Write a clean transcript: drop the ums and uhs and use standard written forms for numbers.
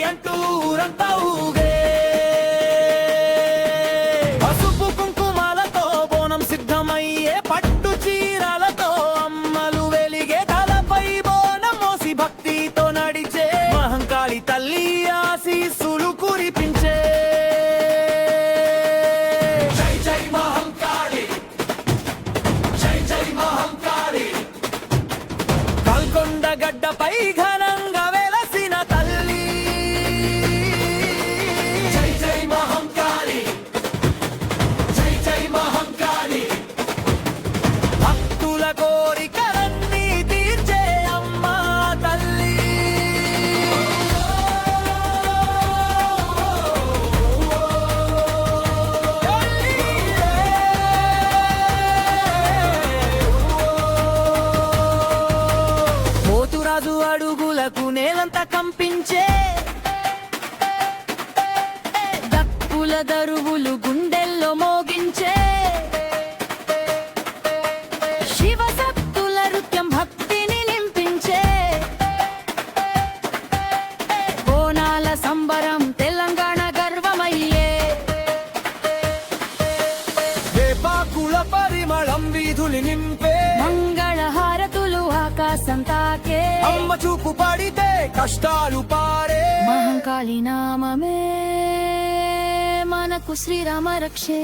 అంటూ ఊరంతా ఊగే. పసుపు కుంకుమాలతో బోనం సిద్ధమయ్యే, పట్టు చీరలతో అమ్మలు వెలిగే, తలపై బోనం మోసి భక్తితో నడిచే, మహంకాళి తల్లి ఆశీస్సులు కురిపించే. జై జై మహంకాళి, జై జై మహంకాళి. గల్కొండ గడ్డపై ఘనంగా వెలసిన తల్లి, జై జై మహంకాళి, జై జై మహంకాళి. భక్తుల కోరికలన్నీ తీర్చే అమ్మా తల్లి. పోతురాజు అడుగులకు నేలంతా కంపించే, దప్పుల దరువులు గుండెల్లో మోగించే, శివశక్తుల నృత్యం భక్తిని నింపించే, బోనాల సంబరం తెలంగాణ గర్వమయ్యే. వేపాకుల పరిమళం వీధులు నింపే, మంగళ హారతులు ఆకాశం తాకే, అమ్మ చూపు పడితే కష్టాలు పారే. మహంకాళి నామమే మనకు శ్రీరామ రక్షే.